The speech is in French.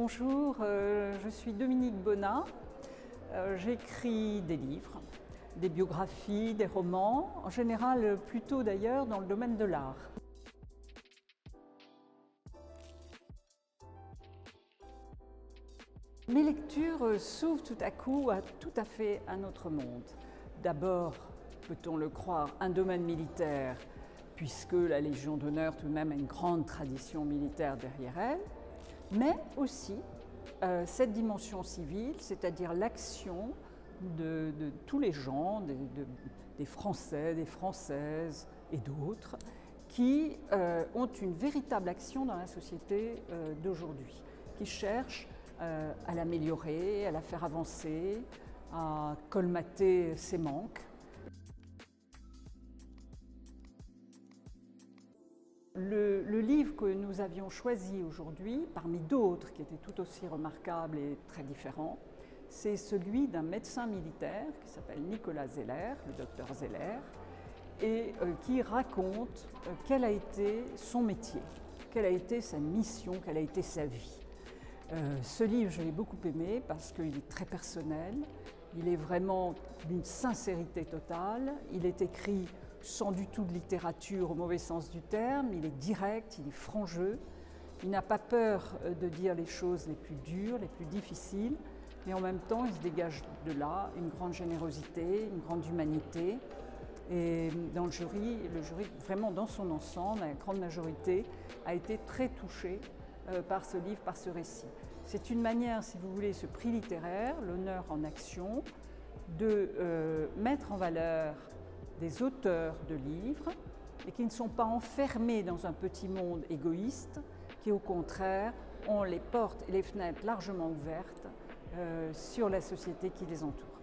Bonjour, je suis Dominique Bonnat. J'écris des livres, des biographies, des romans, en général plutôt d'ailleurs dans le domaine de l'art. Mes lectures s'ouvrent tout à coup à tout à fait un autre monde. D'abord, peut-on le croire, un domaine militaire, puisque la Légion d'honneur tout de même a une grande tradition militaire derrière elle, mais aussi cette dimension civile, c'est-à-dire l'action de tous les gens, des Français, des Françaises et d'autres, qui ont une véritable action dans la société d'aujourd'hui, qui cherchent à l'améliorer, à la faire avancer, à colmater ses manques. Le livre que nous avions choisi aujourd'hui, parmi d'autres qui étaient tout aussi remarquables et très différents, c'est celui d'un médecin militaire qui s'appelle Nicolas Zeller, le docteur Zeller, et qui raconte quel a été son métier, quelle a été sa mission, quelle a été sa vie. Ce livre, je l'ai beaucoup aimé parce qu'il est très personnel, il est vraiment d'une sincérité totale, il est écrit sans du tout de littérature au mauvais sens du terme, il est direct, il est franc-jeu, il n'a pas peur de dire les choses les plus dures, les plus difficiles, mais en même temps il se dégage de là une grande générosité, une grande humanité. Et dans le jury vraiment dans son ensemble, la grande majorité, a été très touchée par ce livre, par ce récit. C'est une manière, si vous voulez, ce prix littéraire, l'honneur en action, de mettre en valeur des auteurs de livres et qui ne sont pas enfermés dans un petit monde égoïste, qui au contraire ont les portes et les fenêtres largement ouvertes sur la société qui les entoure.